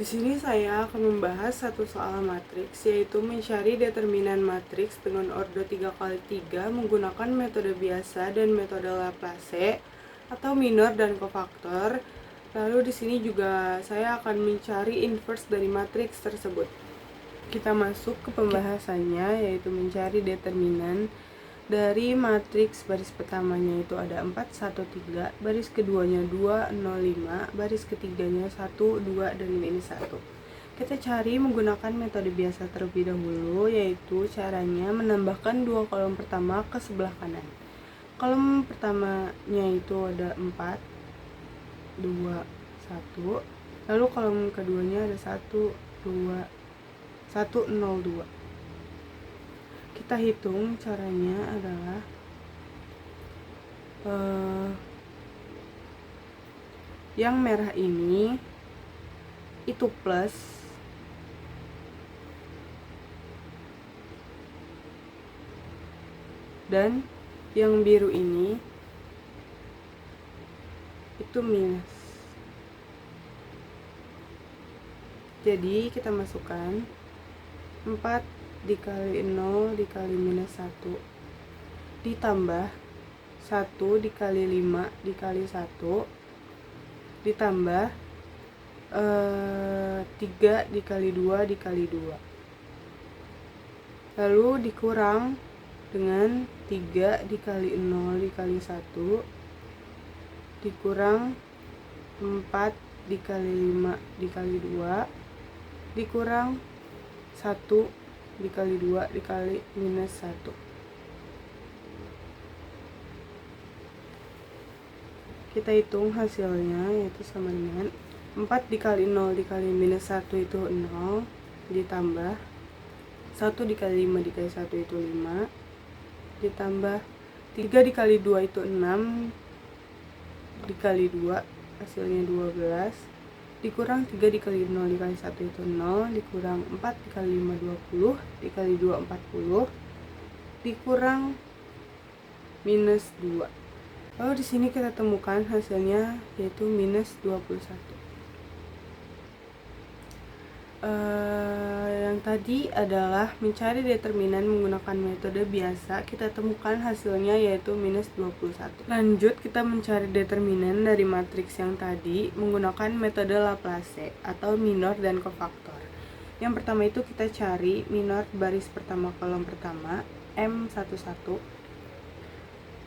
Di sini saya akan membahas satu soal matriks, yaitu mencari determinan matriks dengan ordo 3x3 menggunakan metode biasa dan metode Laplace atau minor dan kofaktor. Lalu di sini juga saya akan mencari inverse dari matriks tersebut. Kita masuk ke pembahasannya, yaitu mencari determinan dari matriks. Baris pertamanya itu ada 4, 1, 3, baris keduanya 2, 0, 5, baris ketiganya 1, 2, dan minus 1. Kita cari menggunakan metode biasa terlebih dahulu, yaitu caranya menambahkan dua kolom pertama ke sebelah kanan. Kolom pertamanya itu ada 4, 2, 1, lalu kolom keduanya ada 1, 2, 1, 0, 2. Kita hitung caranya adalah yang merah ini itu plus, dan yang biru ini itu minus. Jadi kita masukkan 4 dikali 0 dikali minus 1 ditambah 1 dikali 5 dikali 1 ditambah 3 dikali 2 dikali 2, lalu dikurang dengan 3 dikali 0 dikali 1 dikurang 4 dikali 5 dikali 2 dikurang 1 dikali 2 dikali minus 1. Kita hitung hasilnya, yaitu sama dengan 4 dikali 0 dikali minus 1 itu 0, ditambah 1 dikali 5 dikali 1 itu 5, ditambah 3 dikali 2 itu 6, dikali 2 hasilnya 12, dikurang 3 dikali 0 dikali 1 itu 0, dikurang 4 dikali 5 20, dikali 2 40, dikurang minus 2. Lalu di sini kita temukan hasilnya, yaitu minus 21. Yang tadi adalah mencari determinan menggunakan metode biasa. Kita temukan hasilnya, yaitu minus 21. Lanjut, kita mencari determinan dari matriks yang tadi menggunakan metode Laplace atau minor dan kofaktor. Yang pertama itu kita cari minor baris pertama kolom pertama M11.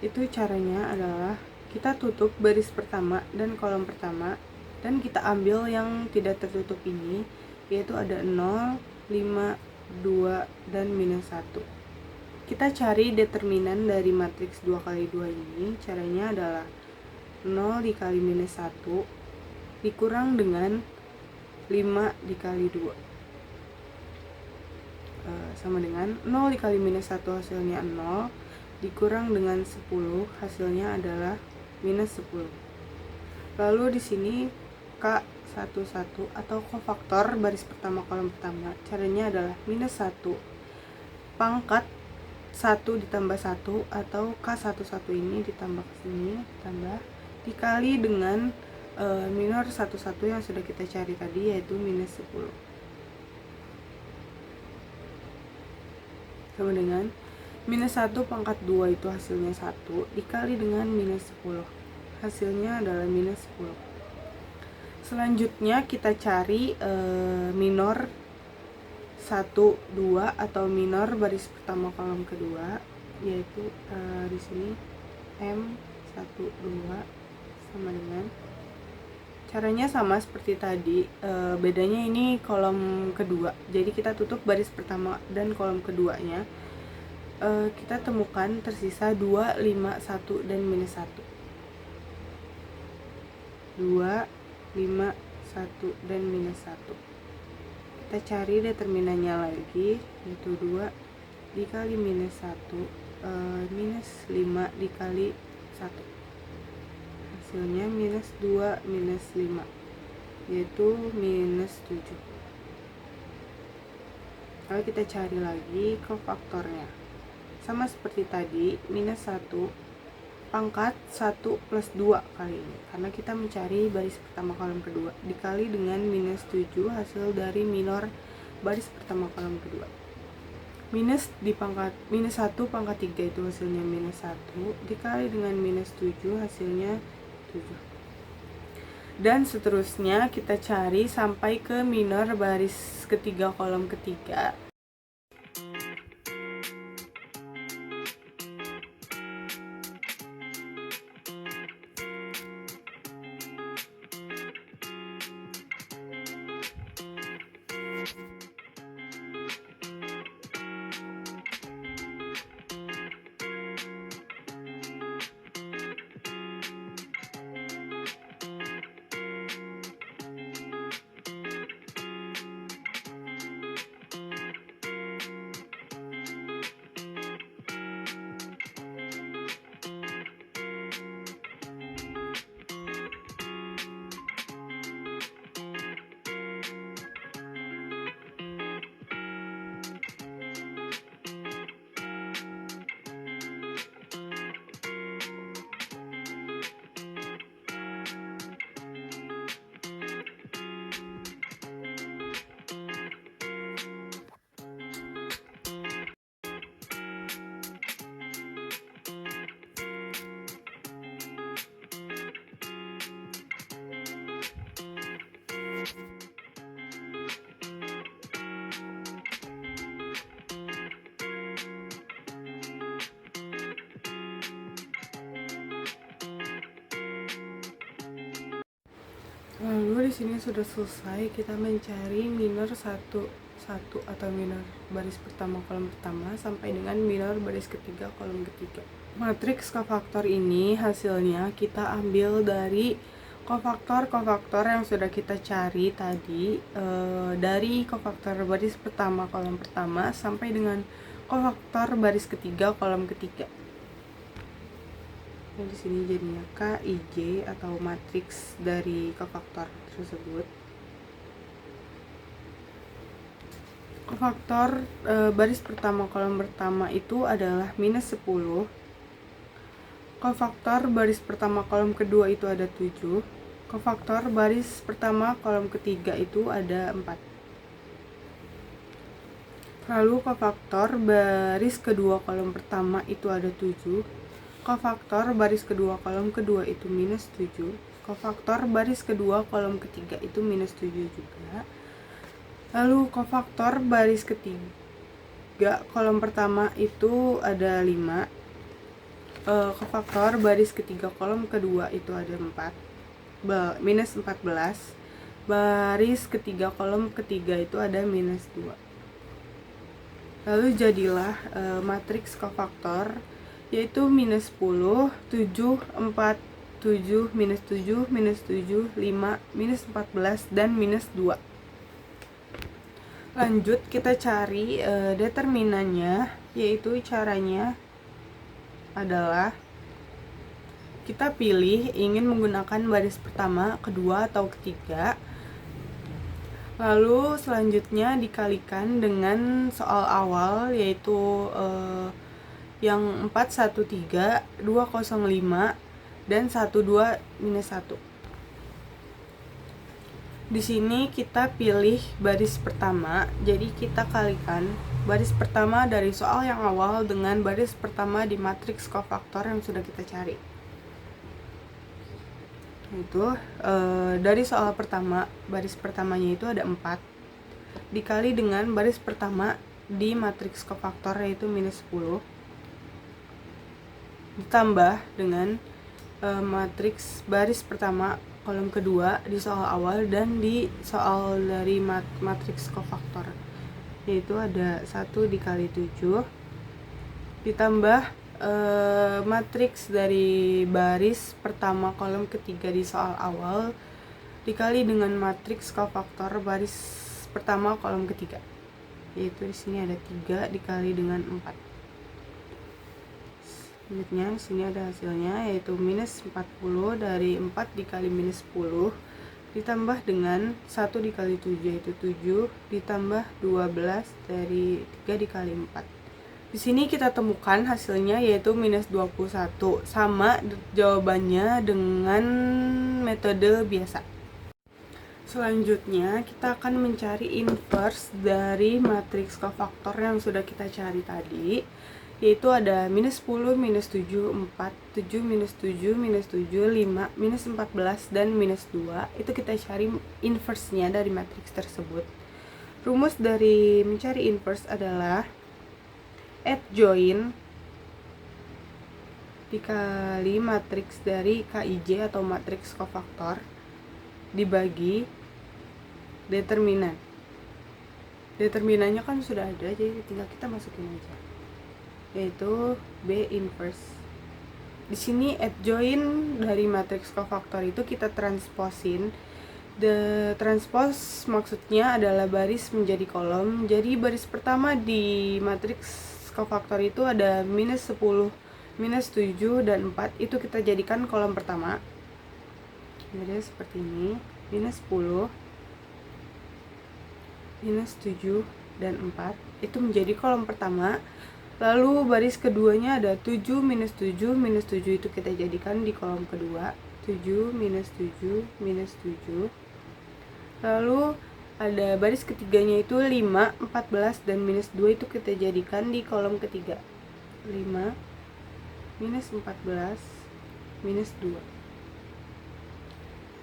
Itu caranya adalah kita tutup baris pertama dan kolom pertama, dan kita ambil yang tidak tertutup ini, yaitu ada 0, 5, 2, dan minus 1. Kita cari determinan dari matriks 2 kali 2 ini. Caranya adalah 0 dikali minus 1 dikurang dengan 5 dikali 2, sama dengan 0 dikali minus 1 hasilnya 0, dikurang dengan 10 hasilnya adalah minus 10. Lalu di sini K11 atau kofaktor baris pertama kolom pertama, caranya adalah minus 1 pangkat 1 ditambah 1 atau K11 ini ditambah ke sini, ditambah dikali dengan minor 11 yang sudah kita cari tadi, yaitu minus 10, sama dengan minus 1 pangkat 2 itu hasilnya 1 dikali dengan minus 10, hasilnya adalah minus 10. Selanjutnya kita cari minor 1, 2 atau minor baris pertama kolom kedua, yaitu di sini M12, sama dengan, caranya sama seperti tadi, bedanya ini kolom kedua. Jadi kita tutup baris pertama dan kolom keduanya. Kita temukan tersisa 2, 5, 1, dan minus 1. 2, 5, 1, dan minus 1. Kita cari determinannya lagi, yaitu 2 dikali minus 1, minus 5 dikali 1. Hasilnya minus 2 minus 5, yaitu minus 7. Lalu kita cari lagi kofaktornya. Sama seperti tadi, minus 1 pangkat 1 plus 2 kali ini, karena kita mencari baris pertama kolom kedua, dikali dengan minus 7 hasil dari minor baris pertama kolom kedua. Minus di pangkat minus 1 pangkat 3 itu hasilnya minus 1, dikali dengan minus 7 hasilnya 7. Dan seterusnya kita cari sampai ke minor baris ketiga kolom ketiga. Lalu di sini sudah selesai, kita mencari minor 1 atau minor baris pertama kolom pertama sampai dengan minor baris ketiga kolom ketiga. Matriks kofaktor ini hasilnya kita ambil dari kofaktor yang sudah kita cari tadi, dari kofaktor baris pertama kolom pertama sampai dengan kofaktor baris ketiga kolom ketiga. Nah, di sini jadinya KIJ atau matriks dari kofaktor tersebut. Kofaktor baris pertama kolom pertama itu adalah minus 10. Kofaktor baris pertama kolom kedua itu ada 7. Kofaktor baris pertama kolom ketiga itu ada 4. Lalu kofaktor baris kedua kolom pertama itu ada 7. Kofaktor baris kedua kolom kedua itu minus 7. Kofaktor baris kedua kolom ketiga itu minus 7 juga. Lalu kofaktor baris ketiga kolom pertama itu ada 5. Kofaktor baris ketiga kolom kedua itu ada 4, minus 14. Baris ketiga kolom ketiga itu ada minus 2. Lalu jadilah matriks kofaktor, yaitu minus 10, 7, 4, 7, minus 7, minus 7, 5, minus 14, dan minus 2. Lanjut kita cari determinannya, yaitu caranya adalah kita pilih ingin menggunakan baris pertama, kedua, atau ketiga. Lalu selanjutnya dikalikan dengan soal awal, yaitu yang 413, 205, dan 12 minus 1. Di sini kita pilih baris pertama, jadi kita kalikan baris pertama dari soal yang awal dengan baris pertama di matriks kofaktor yang sudah kita cari. Itu dari soal pertama, baris pertamanya itu ada 4, dikali dengan baris pertama di matriks kofaktor yaitu minus 10, ditambah dengan matriks baris pertama kolom kedua di soal awal dan di soal dari matriks kofaktor, yaitu ada 1 dikali 7, ditambah matriks dari baris pertama kolom ketiga di soal awal dikali dengan matriks kofaktor baris pertama kolom ketiga, yaitu di sini ada 3 dikali dengan 4. Selanjutnya di sini ada hasilnya, yaitu minus 40 dari 4 dikali minus 10 ditambah dengan 1 dikali 7 yaitu 7, ditambah 12 dari 3 dikali 4 Di sini kita temukan hasilnya yaitu minus 21, sama jawabannya dengan metode biasa. Selanjutnya, kita akan mencari inverse dari matriks kofaktor yang sudah kita cari tadi, yaitu ada minus 10, minus 7, 4, 7, minus 7, minus 7, 5, minus 14, dan minus 2. Itu kita cari inverse-nya dari matriks tersebut. Rumus dari mencari inverse adalah adjoint dikali matriks dari KIJ atau matriks kofaktor dibagi determinan. Determinannya kan sudah ada, jadi tinggal kita masukin aja, yaitu B inverse. Di sini adjoint dari matriks kofaktor itu kita transposin. The transpose maksudnya adalah baris menjadi kolom. Jadi baris pertama di matriks kofaktor itu ada minus 10, minus 7, dan 4. Itu kita jadikan kolom pertama. Jadi seperti ini, minus 10, minus 7, dan 4 itu menjadi kolom pertama. Lalu baris keduanya ada 7, minus 7, minus 7 itu kita jadikan di kolom kedua. 7, minus 7, minus 7. Lalu ada baris ketiganya itu 5, 14, dan minus 2 itu kita jadikan di kolom ketiga. 5, minus 14, minus 2.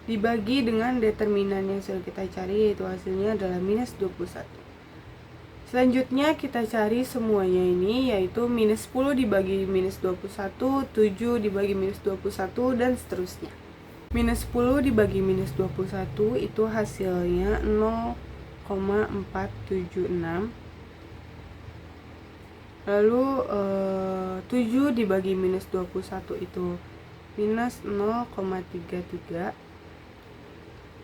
Dibagi dengan determinan yang sudah kita cari, yaitu hasilnya adalah minus 21. Selanjutnya kita cari semuanya ini, yaitu minus 10 dibagi minus 21, 7 dibagi minus 21, dan seterusnya. Minus 10 dibagi minus 21 itu hasilnya 0,476. Lalu 7 dibagi minus 21 itu minus 0,33.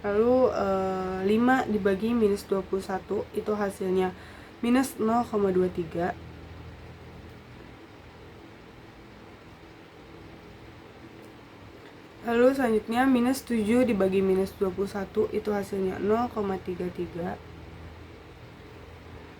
Lalu 5 dibagi minus 21 itu hasilnya minus 0,23. Lalu selanjutnya minus 7 dibagi minus 21 itu hasilnya 0,33.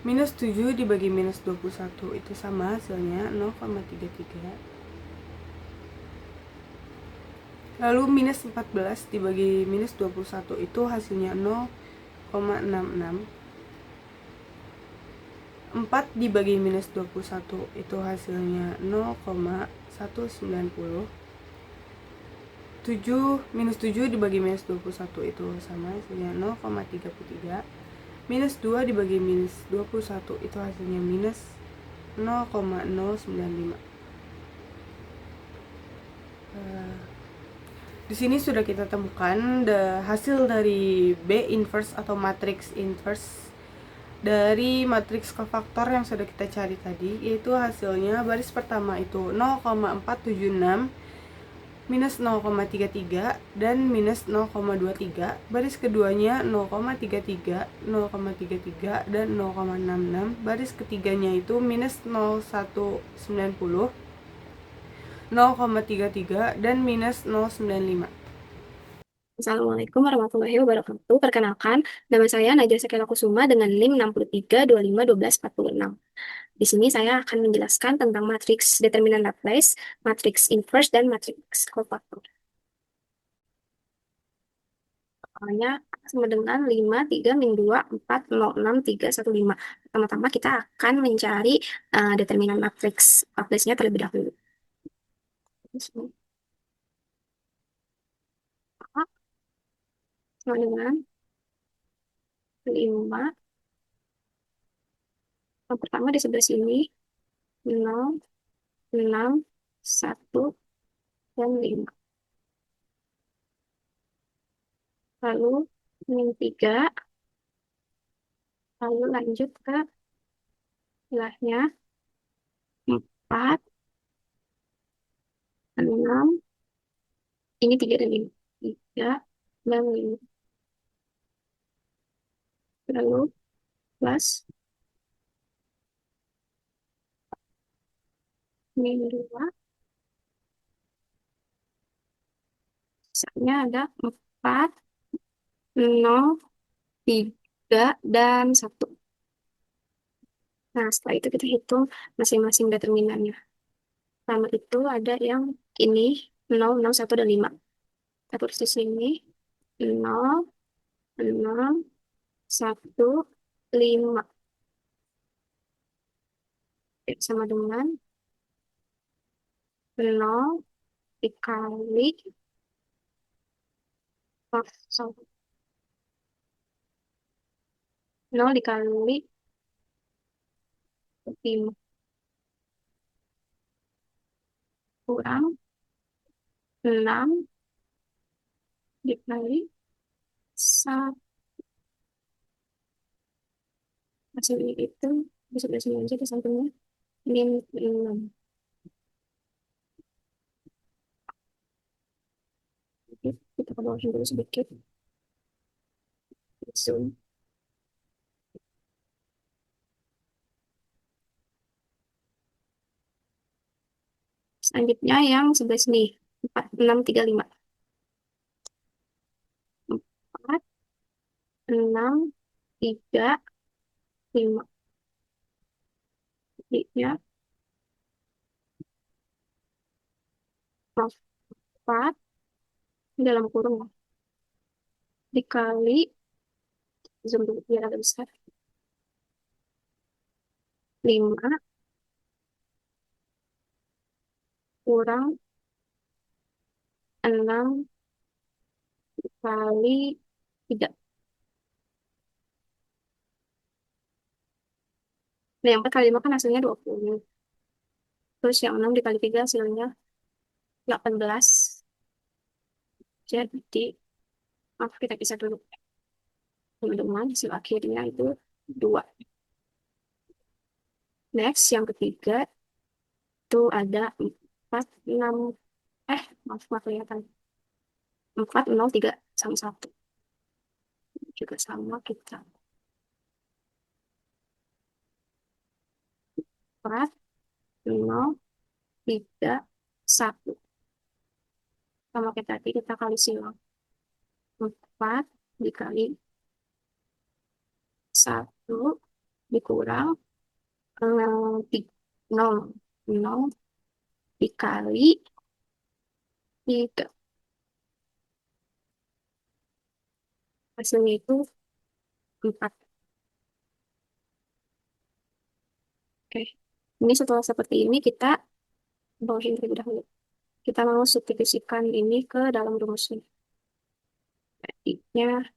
Minus 7 dibagi minus 21 itu sama hasilnya 0,33. Lalu minus 14 dibagi minus 21 itu hasilnya 0,66. 4 dibagi minus 21 itu hasilnya 0,190. 7 minus 7 dibagi minus 21 itu sama hasilnya 0,33. Minus 2 dibagi minus 21 itu hasilnya minus 0,095. Di sini sudah kita temukan hasil dari B inverse atau matriks inverse dari matriks kofaktor yang sudah kita cari tadi, yaitu hasilnya baris pertama itu 0,476, minus 0,33, dan minus 0,23. Baris keduanya 0,33, 0,33, dan 0,66. Baris ketiganya itu minus 0,190, 0,33, dan minus 0,95. Assalamualaikum warahmatullahi wabarakatuh. Perkenalkan, nama saya Najwa Sekela Kusuma dengan NIM 63251246. Di sini saya akan menjelaskan tentang matriks determinan Laplace, matriks inverse, dan matriks cofactor. Soalnya sama dengan 5, 3, min 2, 4, 0, 6, 3, 1, 5. Pertama-tama kita akan mencari determinan matriks Laplace-nya terlebih dahulu. Sama dengan 5. Yang pertama di sebelah sini, 0, 6, 1, dan 5. Lalu min 3, lalu lanjut ke sebelahnya 4, 6, ini 3 dan 5. 3 dan 5. Lalu plus min 2, sisanya ada 4, 0, 3, dan 1. Nah, setelah itu kita hitung masing-masing determinannya. Pertama itu ada yang ini 0, 0, 1, dan 5. Kita tulis di sini 0, 6, 1, 5. Ya, sama dengan 0 dikali, oh, sorry, 0 dikali 5 kurang 6 dikali 1. Hasilnya itu bisa dari sini aja di sampingnya min 6. Oke, kita kebawahin dulu sedikit. Zoom. Selanjutnya yang sebelah sini 4, 6, 3, 5. 4, 6, 3, 5. Jadinya 4 dalam kurung dikali, zoom dulu biar agak besar, 5 kurang 6 kali 3. Nah, yang 4 kali 5 kan hasilnya 20. Terus yang 6 dikali 3 hasilnya 18. Jadi, maaf kita pisah dulu. Teman-teman, hasil akhirnya itu 2. Next, yang ketiga itu ada 4, 6, maaf, maaf kelihatan. 4, 0, 3, sama 1. Juga sama kita. 4, 0, 3, 1. Sama kayak tadi kita kali silang. 4 dikali 1 dikurang 0, 0 dikali 3. Hasilnya itu 4. Oke. Ini setelah seperti ini kita bawahin terlebih dahulu. Kita mau substitusikan ini ke dalam rumusnya. Jadinya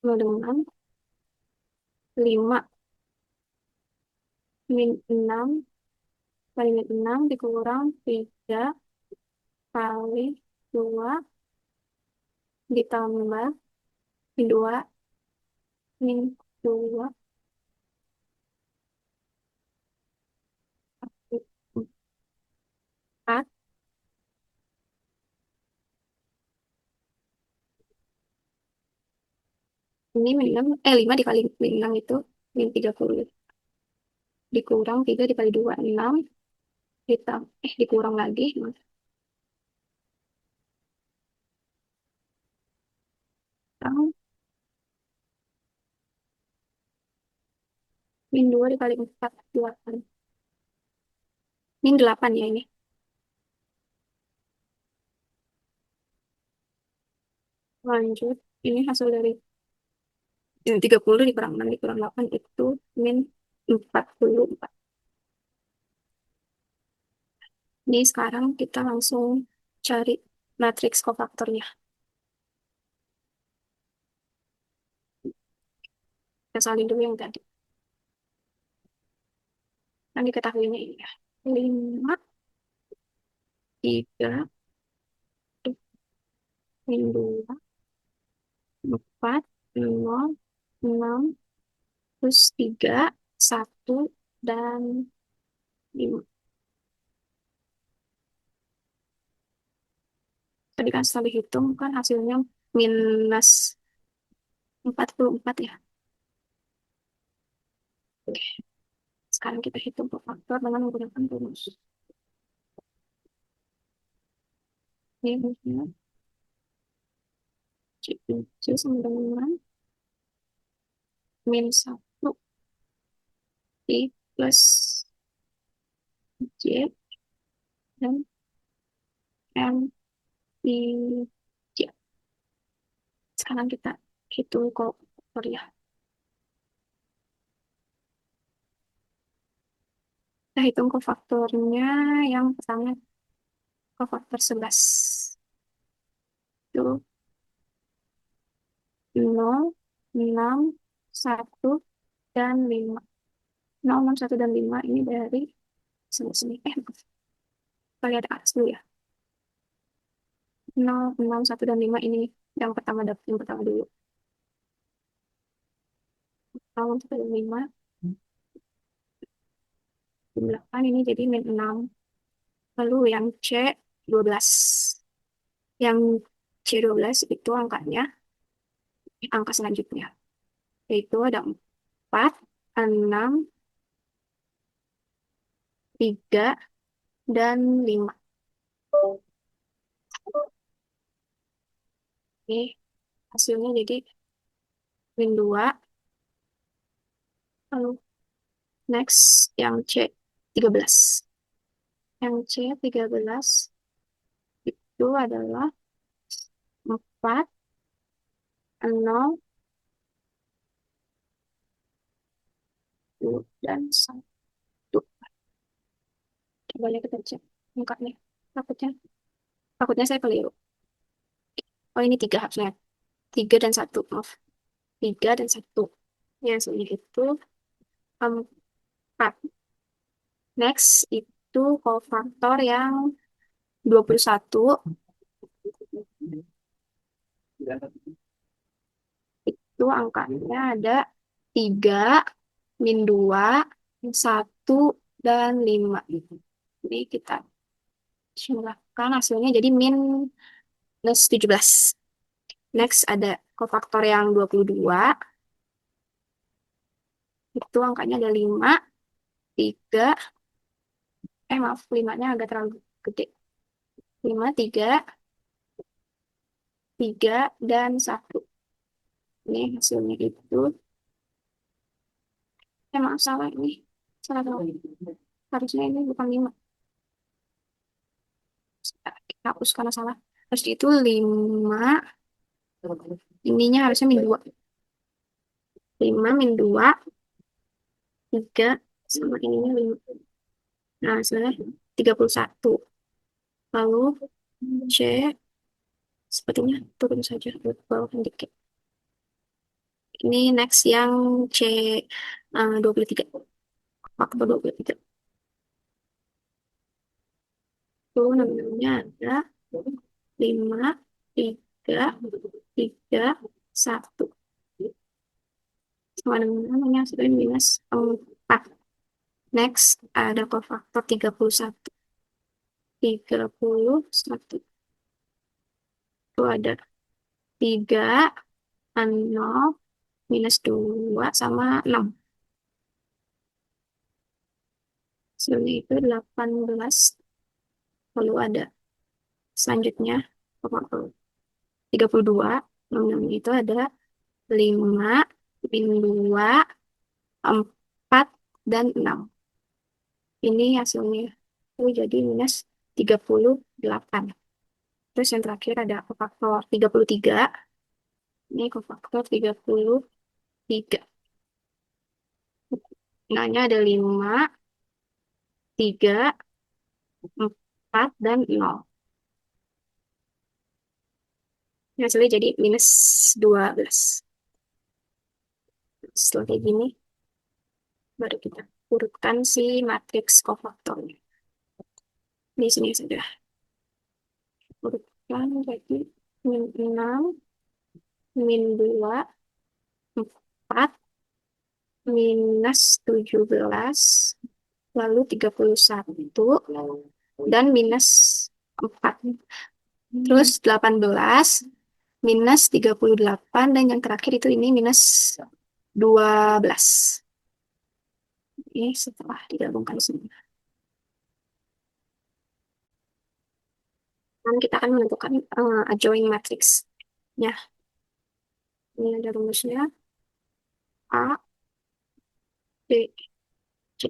dengan 5 min 6 kali min 6 dikurang 3 kali 2 ditambah min 2 min 2 4. Ini min 6, 5 dikali min 6 itu min 30. Dikurang 3 dikali 2, 6. Dikurang lagi. Kurang min 2 dikali 4, 8. Min 8 ya ini. Lanjut. Ini hasil dari 30 dikurang 6 dikurang 8 itu min 44. Ini sekarang kita langsung cari matriks kofaktornya. Kita salin dulu yang tadi. Yang diketahuinya ini ya. 5, 3, min 2, 4, 0, 6, terus 3, 1, dan 5. Tadi kan setelah dihitung kan hasilnya minus 44 ya. Oke, sekarang kita hitung kofaktor dengan menggunakan rumus. Ini rumusnya C7 sama dengan min 1 I plus J dan M I J. Sekarang kita hitung kofaktor ya. Kita hitung kofaktornya yang pertama kofaktor 11. Itu 0, 6, 1, dan 5. 0, 6, 1, dan 5 ini dari sebelah sini. Maaf. Kita lihat atas dulu ya. 0, 6, 1, dan 5 ini yang pertama yang pertama dulu. 0, 1, dan 5. 8 ini jadi min 6. Lalu yang C 12. Yang C12 itu angkanya, angka selanjutnya. Yaitu ada 4, 6, 3, dan 5. Oke, hasilnya jadi min 2. Lalu next yang C 13. Yang C 13 itu adalah 4, 0, dan 1. Coba lihat kita cek angkanya. Takutnya, takutnya saya keliru. Oh, ini 3 harusnya. 3 dan 1, maaf. 3 dan 1. Ya, hasilnya itu 4. Next, itu kofaktor yang 21. Itu angkanya ada 3, min 2, 1, dan 5. Ini kita jumlahkan hasilnya jadi minus 17. Next, ada kofaktor yang 22. Itu angkanya ada 5, 3, maaf, 5-nya agak terlalu gede. 5, 3, 3, dan 1. Ini hasilnya itu, maaf, salah ini. Salah dong. Harusnya ini bukan 5. Kita hapus karena salah. Terus itu 5, ininya harusnya min 2. 5, min 2, 3, sama ininya 5. Nah, hasilnya 31. Lalu C, sepertinya turun saja ke bawah dikit. Ini next yang C 23. Faktor 23. Itu namanya ada 5, 3, 3, 1. Sama dengan namanya sudah minus 4. Next, ada kofaktor 31. 31. Itu ada 3, 0, minus 2, sama 6. Hasilnya itu 18. Lalu ada selanjutnya kofaktor 32. Namanya itu ada 5, min 2, 4, dan 6. Ini hasilnya itu jadi minus 38. Terus yang terakhir ada kofaktor 33. Ini kofaktor 33. Nilainya ada 5, 3, 4, dan 0. Ini hasilnya jadi minus 12. Setelah kayak gini, baru kita urutkan si matriks kofaktornya. Di sini sudah urutkan jadi min 6, min 2, 4, minus 17, lalu 31, dan minus 4. Terus 18, minus 38, dan yang terakhir itu ini minus 12. Ini setelah digabungkan semua. Dan kita akan menentukan adjoint matrix. Ya, ini ada rumusnya. A, B, C.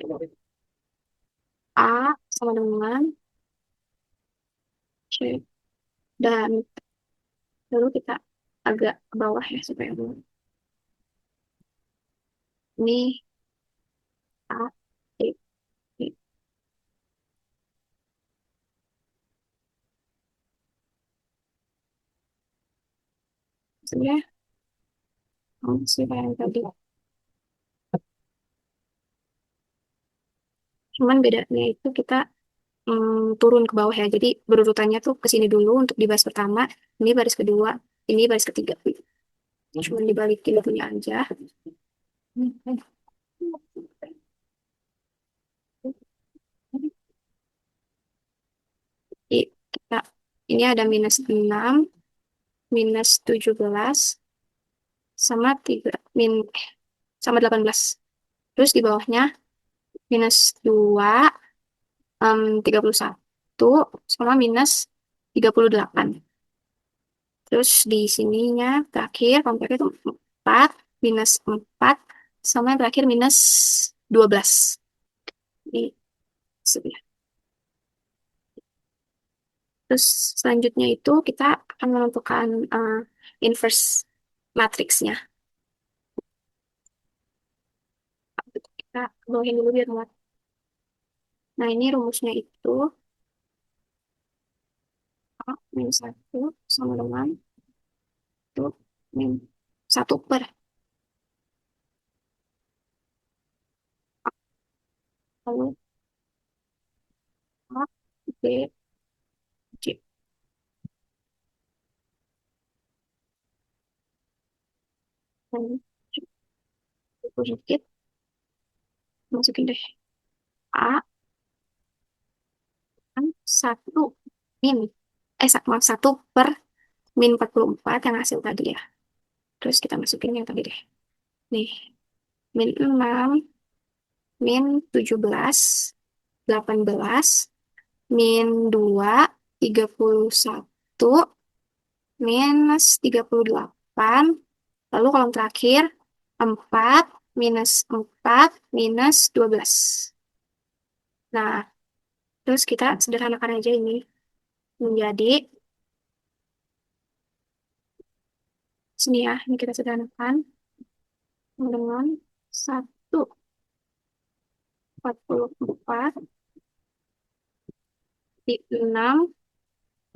A sama dengan C. Dan lalu kita agak ke bawah ya supaya ini A, B, B. Sebenarnya sih kayak yang tadi. Cuman bedanya itu kita turun ke bawah ya. Jadi berurutannya tuh ke sini dulu untuk di baris pertama, ini baris kedua, ini baris ketiga. Cuman dibalikin punya aja. Kita, ini ada -6, -17, sama 3, sama 18. Terus di bawahnya -2, 31, sama -38. Terus di sininya terakhir, kompleknya itu 4, -4, sama yang terakhir -12. Ini sebelah. Terus selanjutnya itu kita akan menentukan inverse matriksnya. Kita bawahin dulu biar muat. Nah, ini rumusnya itu A -1 sama dengan itu min 1 per lalu A, B, C. Dan cukup sedikit, masukin deh A kan 1 min. Maaf, 1 per -44 yang hasil tadi ya. Terus kita masukin yang tadi deh. Nih, -6, -17, 18, -2, 31, -38. Lalu kolom terakhir 4, -4, -12. Nah, terus kita sederhanakan aja ini menjadi sini ya, ini kita sederhanakan dengan 1,44 di 6,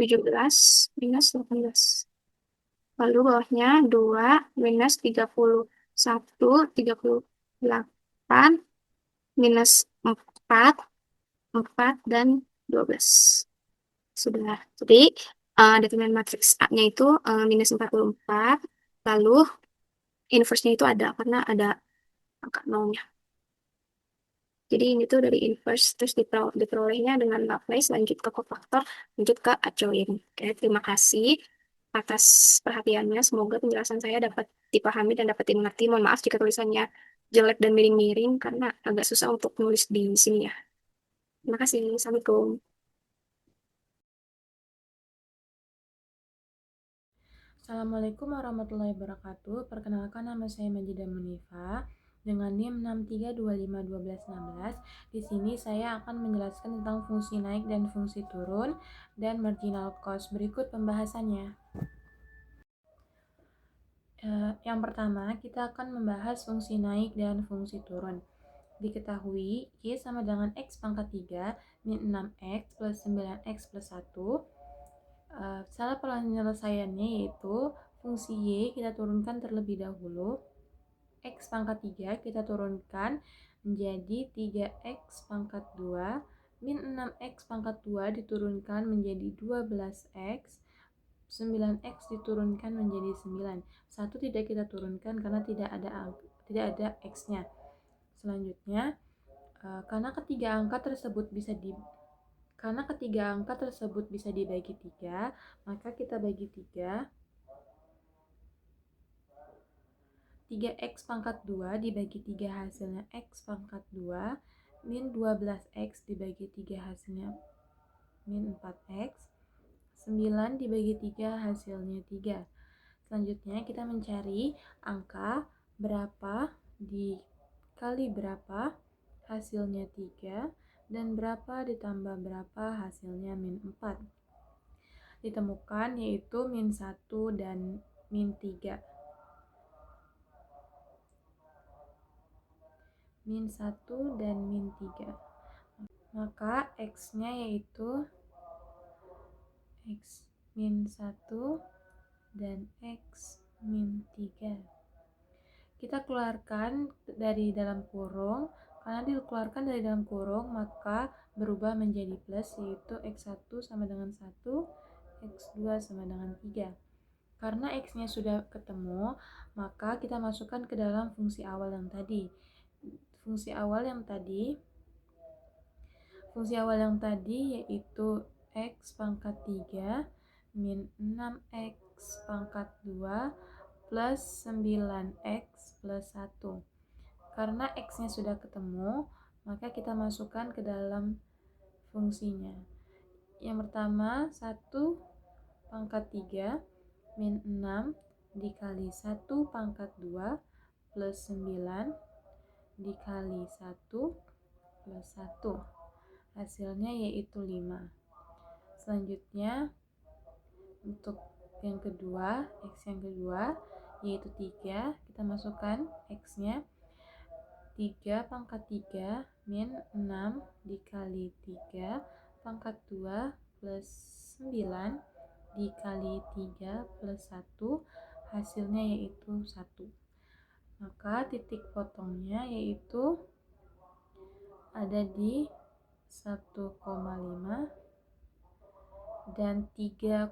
17, -18. Lalu bawahnya 2, -31, 38, -4, 4, dan 12. Sudah. Jadi, determinan matriks A-nya itu -44. Lalu, inverse-nya itu ada, karena ada angka nolnya. Jadi, ini tuh dari inverse, terus diperolehnya dengan Laplace, lanjut ke cofactor, lanjut ke Achoin. Oke, terima kasih atas perhatiannya. Semoga penjelasan saya dapat dipahami dan dapat dimengerti. Mohon maaf jika tulisannya jelek dan miring-miring, karena agak susah untuk nulis di sini ya. Terima kasih. Assalamualaikum. Assalamualaikum warahmatullahi wabarakatuh. Perkenalkan, nama saya Majida Munifa dengan NIM 63251216. Di sini saya akan menjelaskan tentang fungsi naik dan fungsi turun dan marginal cost. Berikut pembahasannya. Yang pertama, kita akan membahas fungsi naik dan fungsi turun. Diketahui, Y sama dengan X pangkat 3 min 6X plus 9X plus 1. Cara penyelesaiannya yaitu fungsi Y kita turunkan terlebih dahulu, X pangkat 3 kita turunkan menjadi 3X pangkat 2 min 6X pangkat 2 diturunkan menjadi 12X, 9X diturunkan menjadi 9. 1 tidak kita turunkan karena tidak ada X-nya. Selanjutnya, karena ketiga angka tersebut bisa dibagi 3, maka kita bagi 3. 3x pangkat 2 dibagi 3 hasilnya x pangkat 2 min 12x dibagi 3 hasilnya min 4x. 9 dibagi 3 hasilnya 3. Selanjutnya kita mencari angka berapa dikali berapa hasilnya 3, dan berapa ditambah berapa hasilnya min 4. Ditemukan yaitu min 1 dan min 3. Min 1 dan min 3. Maka X-nya yaitu X min 1 dan X min 3. Kita keluarkan dari dalam kurung. Karena dikeluarkan dari dalam kurung, maka berubah menjadi plus, yaitu X1 sama dengan 1, X2 sama dengan 3. Karena X-nya sudah ketemu, maka kita masukkan ke dalam fungsi awal yang tadi. Fungsi awal yang tadi yaitu X pangkat 3 min 6X pangkat 2 plus 9X plus 1. Karena X-nya sudah ketemu, maka kita masukkan ke dalam fungsinya. Yang pertama, 1 pangkat 3 min 6 dikali 1 pangkat 2 plus 9 dikali 1 plus 1. Hasilnya yaitu 5. Selanjutnya, untuk yang kedua, X yang kedua, yaitu 3, kita masukkan X-nya. 3 pangkat 3 min 6 dikali 3 pangkat 2 plus 9 dikali 3 plus 1, hasilnya yaitu 1. Maka titik potongnya yaitu ada di 1,5 dan 3,1.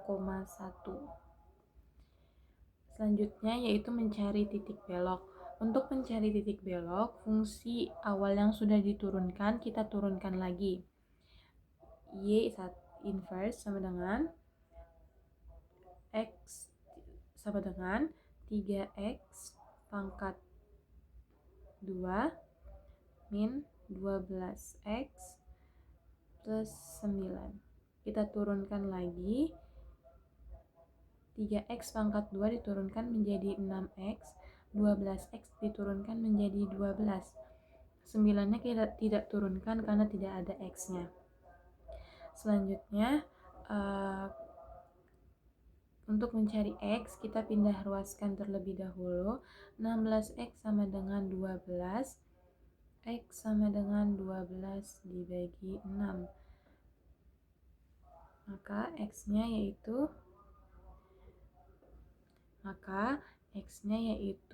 Selanjutnya yaitu mencari titik belok. Untuk mencari titik belok, fungsi awal yang sudah diturunkan kita turunkan lagi. Y inverse sama dengan X sama dengan 3X pangkat 2 min 12X plus 9. Kita turunkan lagi. 3X pangkat 2 diturunkan menjadi 6X. 12X diturunkan menjadi 12. 9-nya tidak turunkan karena tidak ada X-nya. Selanjutnya, untuk mencari X, kita pindah ruaskan terlebih dahulu. 16X sama dengan 12. X sama dengan 12 dibagi 6. Maka X-nya yaitu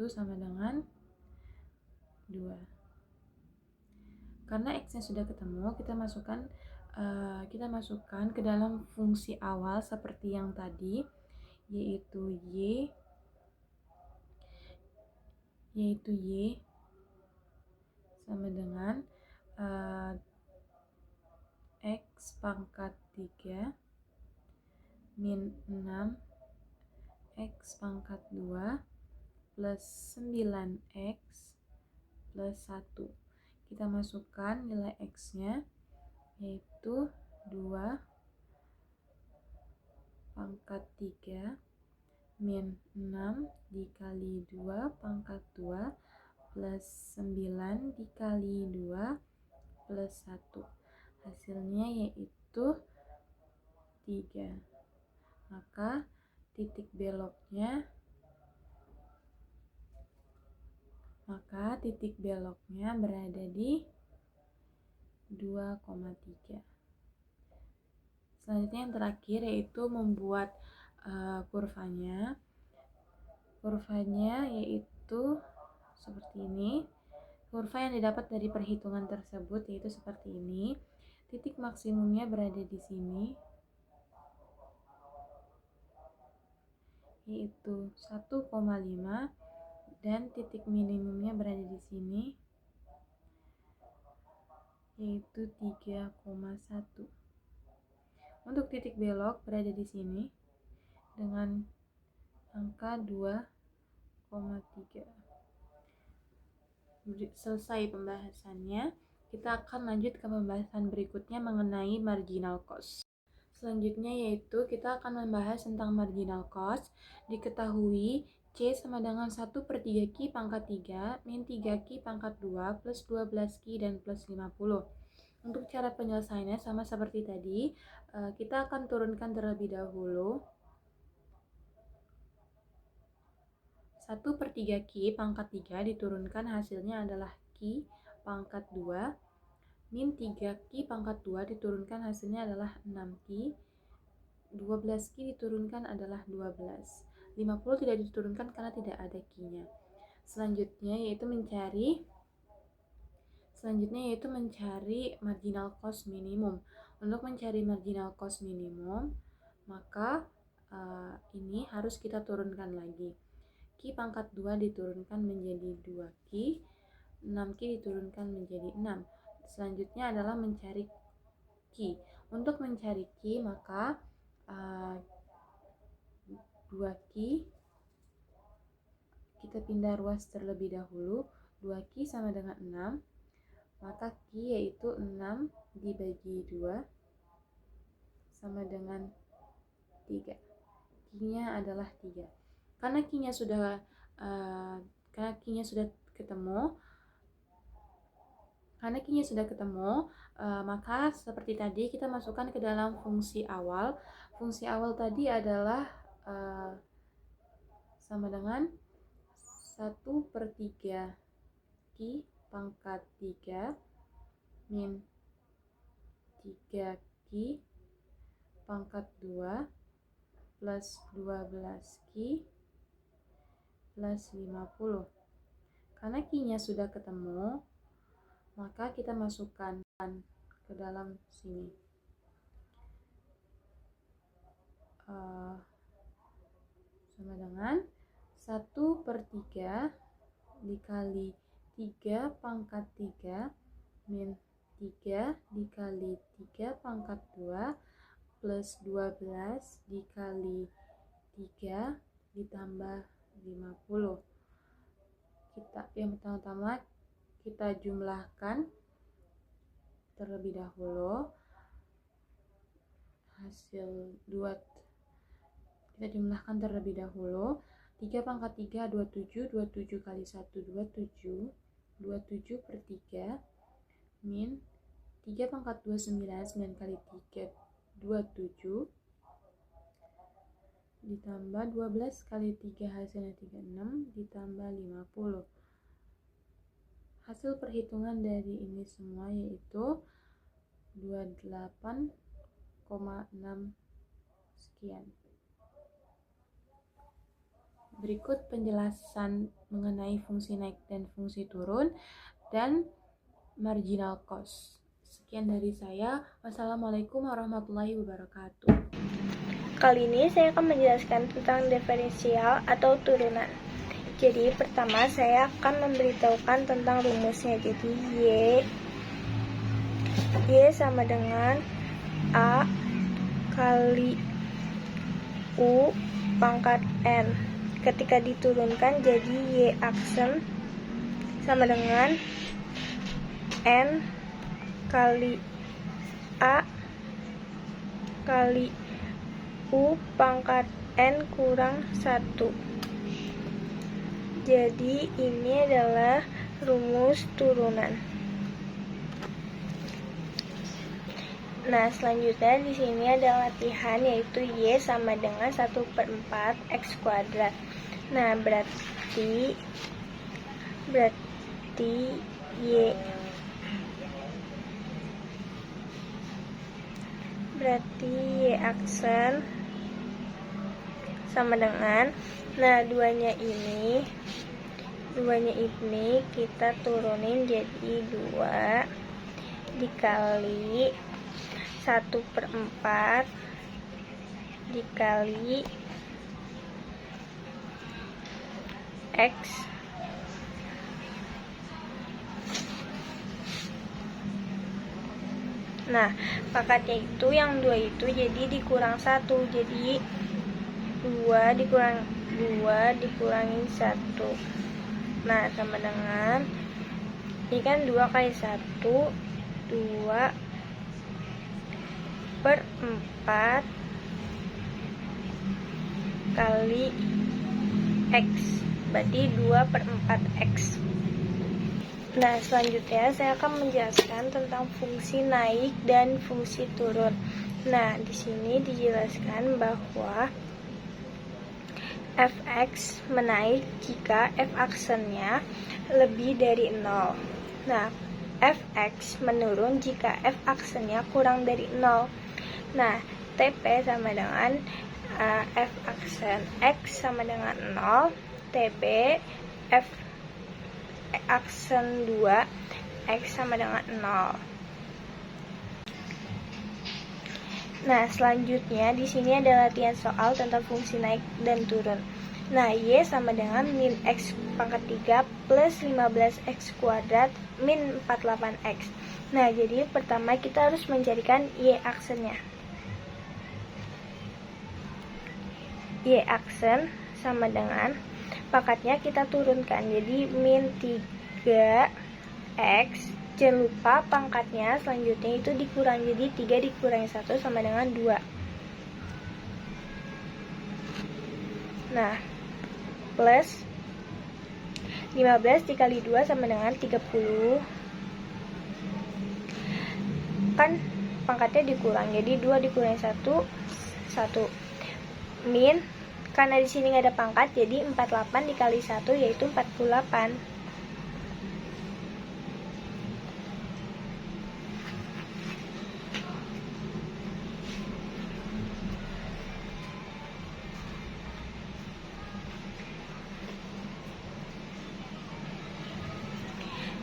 sama dengan 2. Karena X-nya sudah ketemu, kita masukkan ke dalam fungsi awal seperti yang tadi, yaitu Y sama dengan X pangkat 3 min 6 X pangkat 2 plus 9X plus 1. Kita masukkan nilai X-nya yaitu 2 pangkat 3 min 6 dikali 2 pangkat 2 plus 9 dikali 2 plus 1. Hasilnya yaitu 3. Maka titik beloknya berada di 2,3. Selanjutnya yang terakhir yaitu membuat kurvanya. Kurvanya yaitu seperti ini. Kurva yang didapat dari perhitungan tersebut yaitu seperti ini. Titik maksimumnya berada di sini, yaitu 1,5, dan titik minimumnya berada di sini, yaitu 3,1. Untuk titik belok berada di sini dengan angka 2,3. Selesai pembahasannya, kita akan lanjut ke pembahasan berikutnya mengenai marginal cost. Selanjutnya yaitu kita akan membahas tentang marginal cost. Diketahui C sama dengan 1/3Q pangkat 3 min 3Q pangkat 2 plus 12Q dan plus 50. Untuk cara penyelesaiannya sama seperti tadi, kita akan turunkan terlebih dahulu 1/3Q pangkat 3 diturunkan hasilnya adalah Q pangkat 2 min 3Q pangkat 2 diturunkan hasilnya adalah 6Q, 12Q diturunkan adalah 12. 50 tidak diturunkan karena tidak ada Q-nya. Selanjutnya yaitu mencari marginal cost minimum. Untuk mencari marginal cost minimum, maka ini harus kita turunkan lagi. Q pangkat 2 diturunkan menjadi 2Q, 6Q diturunkan menjadi 6. Selanjutnya adalah mencari Q. Untuk mencari Q, maka 2Q kita pindah ruas terlebih dahulu. 2Q sama dengan 6, maka Q yaitu 6 dibagi 2 sama dengan 3. Q-nya adalah 3. Karena Q-nya sudah ketemu, maka seperti tadi kita masukkan ke dalam fungsi awal. Fungsi awal tadi adalah sama dengan 1/3 Q pangkat 3 min 3Q pangkat 2 plus 12Q plus 50. Karena Q-nya sudah ketemu, maka kita masukkan ke dalam sini. Sama dengan 1/3 dikali 3 pangkat 3 min 3 dikali 3 pangkat 2 plus 12 dikali 3 ditambah 50. Yang pertama-tama kita jumlahkan terlebih dahulu hasil 3 pangkat 3 27, 27 kali 1 27, 27/3 min 3 pangkat 2 9, 9 kali 3 27 ditambah 12 kali 3 hasilnya 36 ditambah 50. Hasil perhitungan dari ini semua yaitu 28,6 sekian. Berikut penjelasan mengenai fungsi naik dan fungsi turun dan marginal cost. Sekian dari saya. Wassalamualaikum warahmatullahi wabarakatuh. Kali ini saya akan menjelaskan tentang diferensial atau turunan. Jadi pertama saya akan memberitahukan tentang rumusnya. Jadi Y sama dengan A kali U pangkat N. Ketika diturunkan jadi Y aksen sama dengan N kali A kali U pangkat N kurang 1. Jadi ini adalah rumus turunan. Nah, selanjutnya di sini ada latihan yaitu Y sama dengan 1/4 X kuadrat. Nah, berarti Y aksen sama dengan, nah duanya ini kita turunin jadi 2 dikali 1/4 dikali X nah pangkatnya itu yang 2 itu jadi dikurang 1, jadi 2 dikurangin 1. Nah sama dengan ini kan 2 kali 1 2/4 kali X, berarti 2/4X. Nah, selanjutnya saya akan menjelaskan tentang fungsi naik dan fungsi turun. Nah, di sini dijelaskan bahwa fx menaik jika f aksennya lebih dari 0. Nah, fx menurun jika f aksennya kurang dari 0. Nah, TP sama dengan f aksen x sama dengan 0, TP f aksen 2 x sama dengan 0. Nah, selanjutnya di sini ada latihan soal tentang fungsi naik dan turun. Nah, y sama dengan min x pangkat 3 plus 15x kuadrat min 48x. Nah, jadi pertama kita harus mencarikan y aksennya. Y aksen sama dengan pangkatnya kita turunkan, jadi min 3x, jangan lupa pangkatnya selanjutnya itu dikurang, jadi 3 dikurangi 1 sama dengan 2. Nah, plus 15 dikali 2 sama dengan 30, kan pangkatnya dikurang, jadi 2 dikurangi 1, 1. Min, karena di sini nggak ada pangkat, jadi 48 dikali 1 yaitu 48.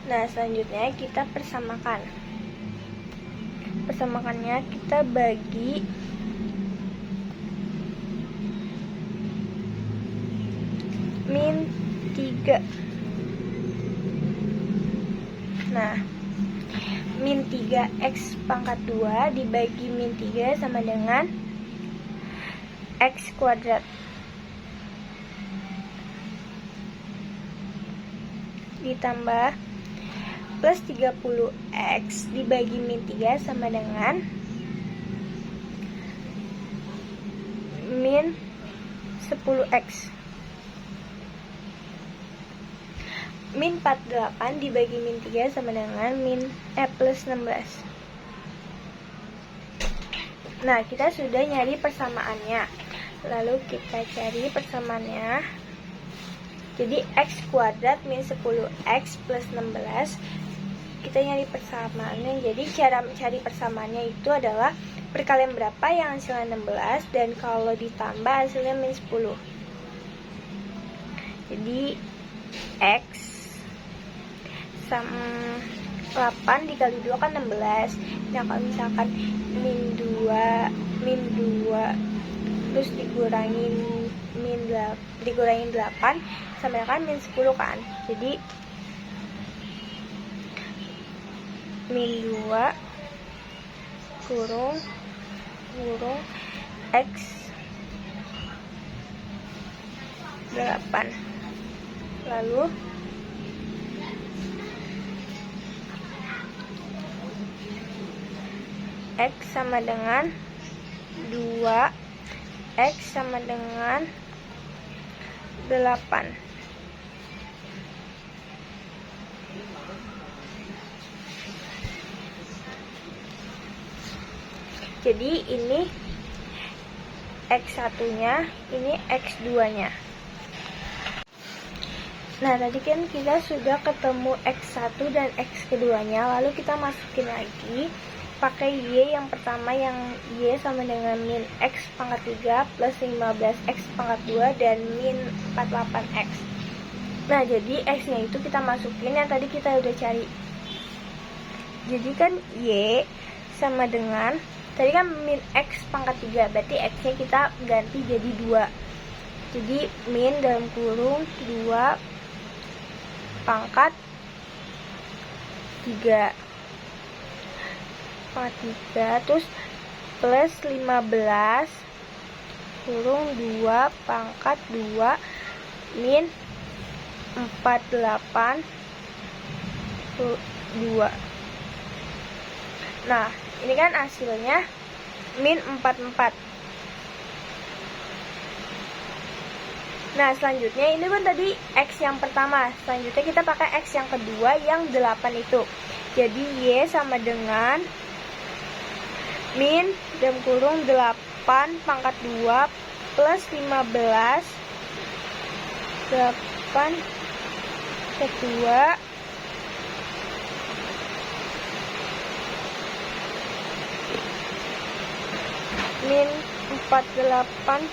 Nah, selanjutnya kita persamakan. Persamakannya kita bagi min 3. Nah, min 3x pangkat 2 dibagi min 3 sama dengan x kuadrat. Ditambah plus 30x dibagi min 3 sama dengan min 10x. Min 48 dibagi min 3 sama dengan plus 16. Nah, kita sudah nyari persamaannya. Lalu kita cari persamaannya. Jadi x kuadrat min 10x plus 16. Kita nyari persamaannya. Jadi cara mencari persamaannya itu adalah perkalian berapa yang hasilnya 16, dan kalau ditambah hasilnya min 10. Jadi x sama 8 dikali 2 kan 16. Nah, kalau misalkan min 2 terus dikurangin 8 sama kan min 10 kan. Jadi min 2 kurung x 8. Lalu x sama dengan 2, x sama dengan 8. Jadi ini x1-nya, ini x2-nya. Nah, tadi kan kita sudah ketemu x1 dan x2-nya, lalu kita masukin lagi pakai y yang pertama, yang y sama dengan min x pangkat 3 plus 15x pangkat 2 dan min 48x. Nah, jadi x-nya itu kita masukin yang tadi kita udah cari. Jadi kan y sama dengan, tadi kan min x pangkat 3, berarti x-nya kita ganti jadi 2. Jadi min dalam kurung 2 pangkat 3 terus plus 15 kurung 2 pangkat 2 min 48 2. Nah, ini kan hasilnya min 44. Nah, selanjutnya ini kan tadi X yang pertama. Selanjutnya kita pakai X yang kedua yang 8 itu. Jadi Y sama dengan min dalam kurung 8 pangkat 2 plus 15 8 ke 2 min 48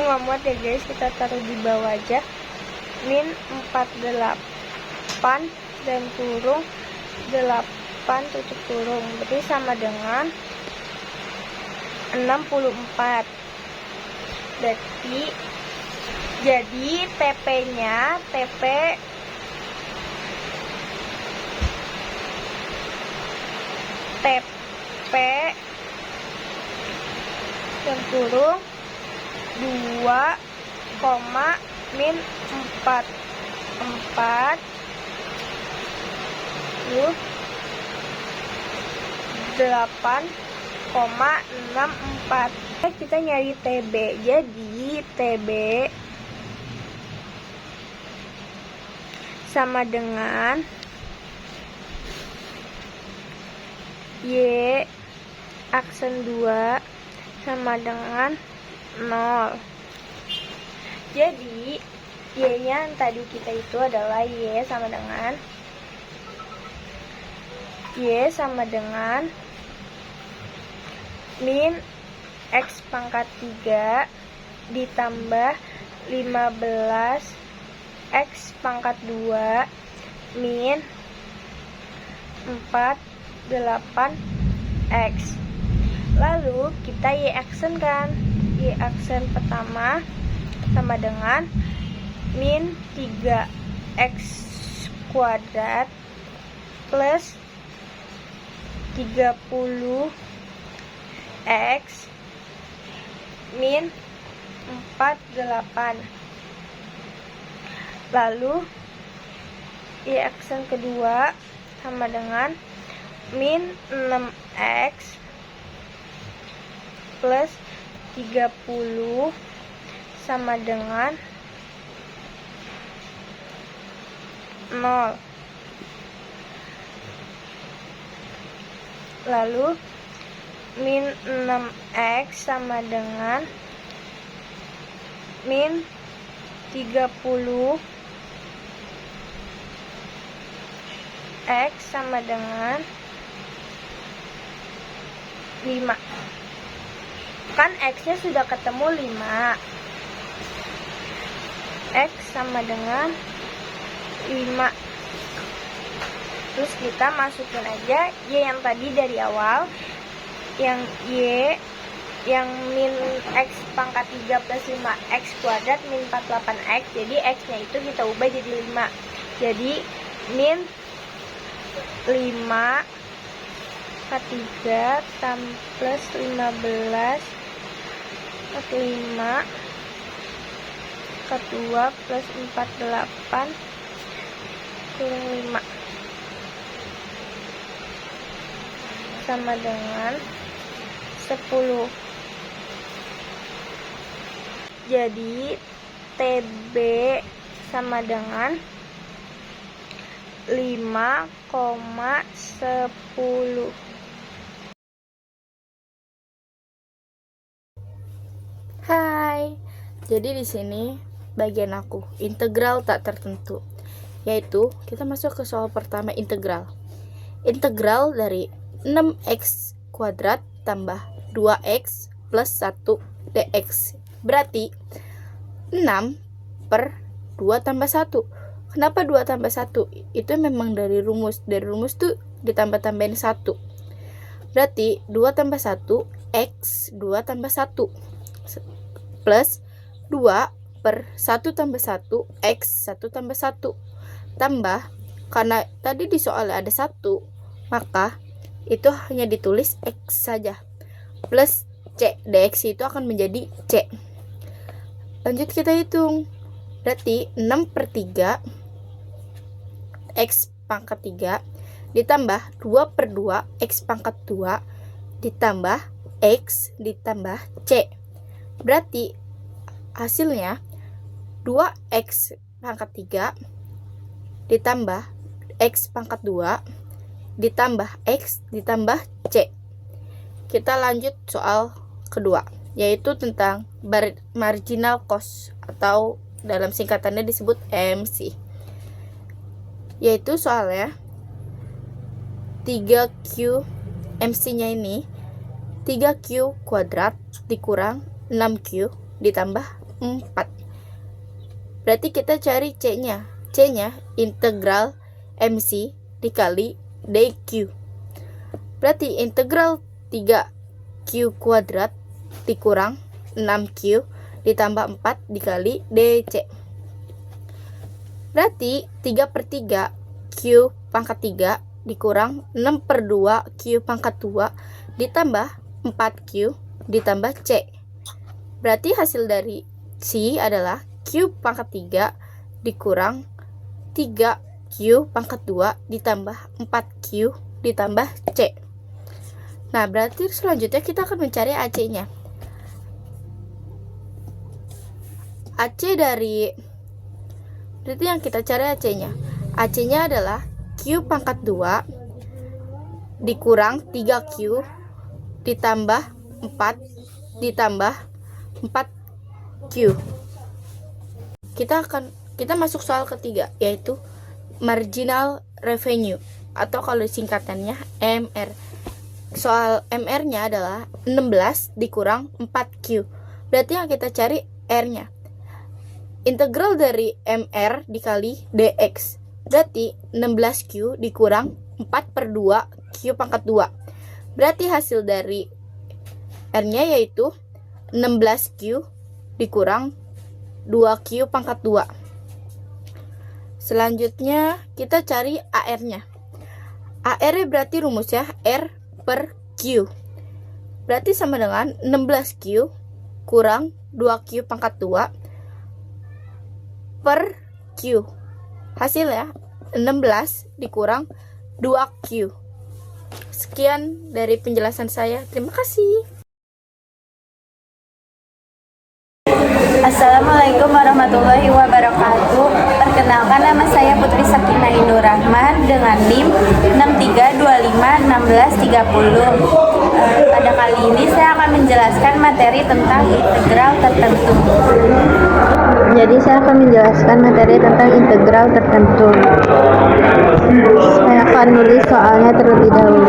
nggak muat ya guys, kita taruh di bawah aja. Min 48 dan kurung 8 tutup kurung, berarti sama dengan 64. Berarti jadi TP-nya TP dan kurung 2, min 4 8,64. Kita nyari TB. Jadi TB sama dengan Y aksen 2 sama dengan 0. Jadi Y-nya tadi kita itu adalah Y sama dengan min X pangkat 3 ditambah 15 X pangkat 2 min 48 X. Lalu kita Y aksen kan. Y aksen pertama sama dengan min 3X kuadrat plus 30X min 48. Lalu Y aksen kedua sama dengan min 6X plus 30 sama dengan 0. Lalu min 6X sama dengan min 30 X sama dengan 5. Kan X-nya sudah ketemu 5. X sama dengan 5. Terus kita masukin aja Y yang tadi dari awal, yang Y yang min X pangkat 3 plus 5X kuadrat min 48X. Jadi X-nya itu kita ubah jadi 5. Jadi min 5 ke 3 plus 15 ke 5 ke 2 plus 48 kurang 5 sama dengan 10. Jadi TB sama dengan 5,10. Hai. Jadi di sini bagian aku integral tak tertentu. Yaitu kita masuk ke soal pertama, integral. Integral dari 6x kuadrat tambah 2x plus 1 dx. Berarti 6 per 2 tambah 1. Kenapa 2 tambah 1? Itu memang dari rumus. Dari rumus tuh ditambah-tambahin 1. Berarti 2 tambah 1, X 2 tambah 1. Plus 2 per 1 tambah 1, X 1 tambah 1. Tambah, karena tadi di soalnya ada 1, maka itu hanya ditulis X saja. Plus C, dx itu akan menjadi C. Lanjut kita hitung. Berarti 6 per 3 X pangkat 3 ditambah 2/2 X pangkat 2 ditambah X ditambah C. Berarti hasilnya 2X pangkat 3 ditambah X pangkat 2 ditambah X ditambah C. Kita lanjut soal kedua, yaitu tentang marginal cost atau dalam singkatannya disebut MC. Yaitu soalnya 3Q, MC-nya ini 3Q kuadrat dikurang 6Q ditambah 4. Berarti kita cari C-nya. C-nya integral MC dikali DQ. Berarti integral 3Q kuadrat dikurang 6Q ditambah 4 dikali DC. Berarti 3/3 Q pangkat 3 dikurang 6/2 Q pangkat 2 ditambah 4Q ditambah C. Berarti hasil dari C adalah Q pangkat 3 dikurang 3Q pangkat 2 ditambah 4Q ditambah C. Nah, berarti selanjutnya kita akan mencari AC-nya. Berarti yang kita cari AC-nya. AC-nya adalah Q pangkat 2 dikurang 3Q ditambah 4 ditambah 4Q. Kita masuk soal ketiga, yaitu marginal revenue atau kalau singkatannya MR. Soal MR-nya adalah 16 dikurang 4Q. Berarti yang kita cari R-nya. Integral dari MR dikali DX. Berarti 16Q dikurang 4/2 Q pangkat 2. Berarti hasil dari R-nya yaitu 16Q dikurang 2Q pangkat 2. Selanjutnya kita cari AR-nya. AR berarti rumusnya R per Q. Berarti sama dengan 16Q kurang 2Q pangkat 2 per Q. Hasilnya 16 dikurang 2Q. Sekian dari penjelasan saya. Terima kasih. Assalamualaikum warahmatullahi wabarakatuh. Perkenalkan, nama saya Putri Sakinah Inur Rahman dengan NIM 63251630. Pada kali ini saya akan menjelaskan materi tentang integral tertentu. Jadi saya akan menjelaskan materi tentang integral tertentu. Saya akan nulis soalnya terlebih dahulu.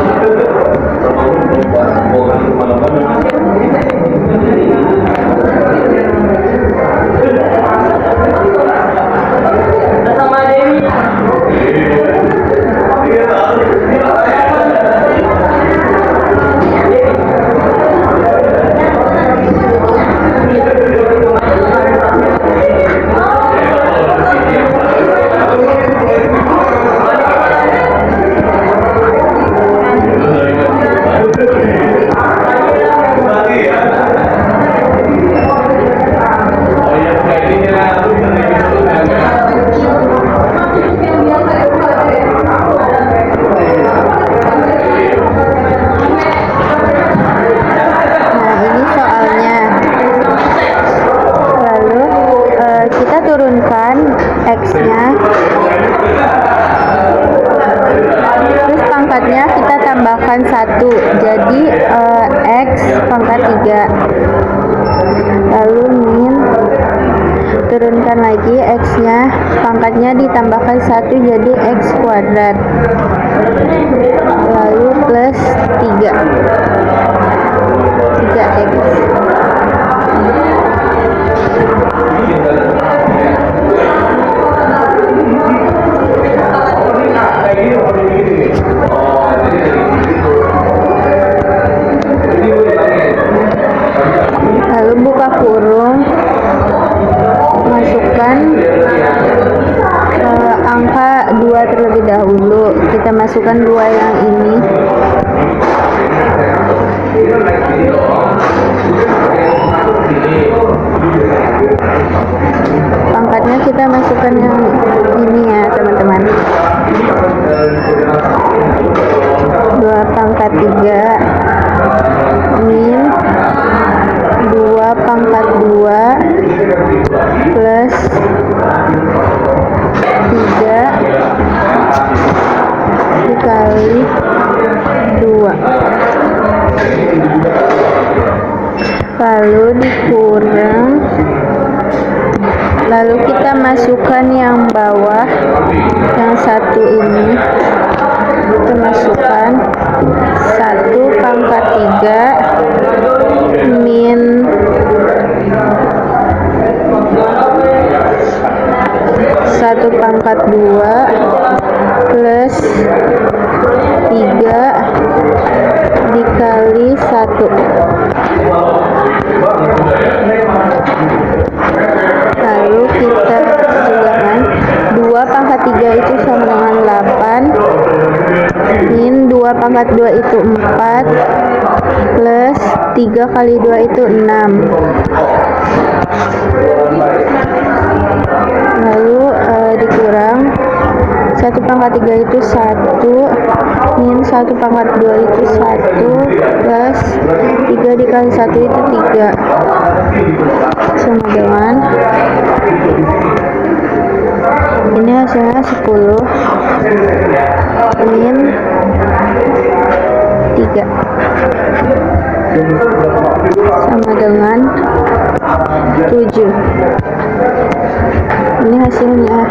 X-nya, terus pangkatnya kita tambahkan 1, jadi X pangkat 3, lalu min, turunkan lagi X-nya, pangkatnya ditambahkan 1, jadi X kuadrat, lalu plus 3X. Lalu buka kurung, masukkan angka 2 terlebih dahulu. Kita masukkan 2 yang ini. Pangkatnya kita masukkan yang ini ya teman-teman. 2 pangkat 3 min 2 pangkat 2 plus 3 dikali 2, lalu dikurang, lalu kita masukkan yang bawah, yang satu ini kita masukkan 1 pangkat 3 min 1 pangkat 2 plus 3 dikali 1, lalu kita ulangan 2 pangkat 3 itu sama dengan 8 min 2 pangkat 2 itu 4 plus 3 kali 2 itu 6, lalu dikurang 1 pangkat 3 itu 1 min 1 pangkat 2 itu 1 plus 3 dikali 1 itu 3 sama dengan ini hasilnya 10 min 3 sama dengan 7. Ini hasilnya.